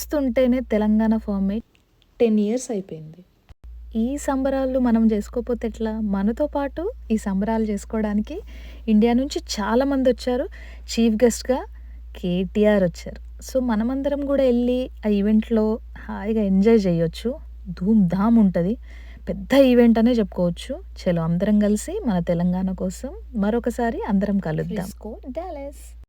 చూస్తుంటేనే Telangana format 10 years అయిపోయింది. ఈ సంబరాలు మనం జేసుకోపోతే ఎట్లా? మనతో పాటు ఈ సంబరాలు జేసుకోవడానికి ఇండియా నుంచి చాలామందొచ్చారు. చీఫ్ గెస్ట్‌గా కేటీఆర్ వచ్చారు. సో, మనమందరం గూడా ఎళ్లి ఆ ఈవెంట్‌లో హాయిగా ఎంజాయ్ జేయొచ్చు. ధూమ్ ధామ్ ఉంటది. పెద్ద ఈవెంట్ అనే జెప్పుకోవచ్చు. చలో అందరం గలిసి మన తెలంగాణ కోసం మరొకసారి అందరం కలుద్దాం. Frisco, Dallas.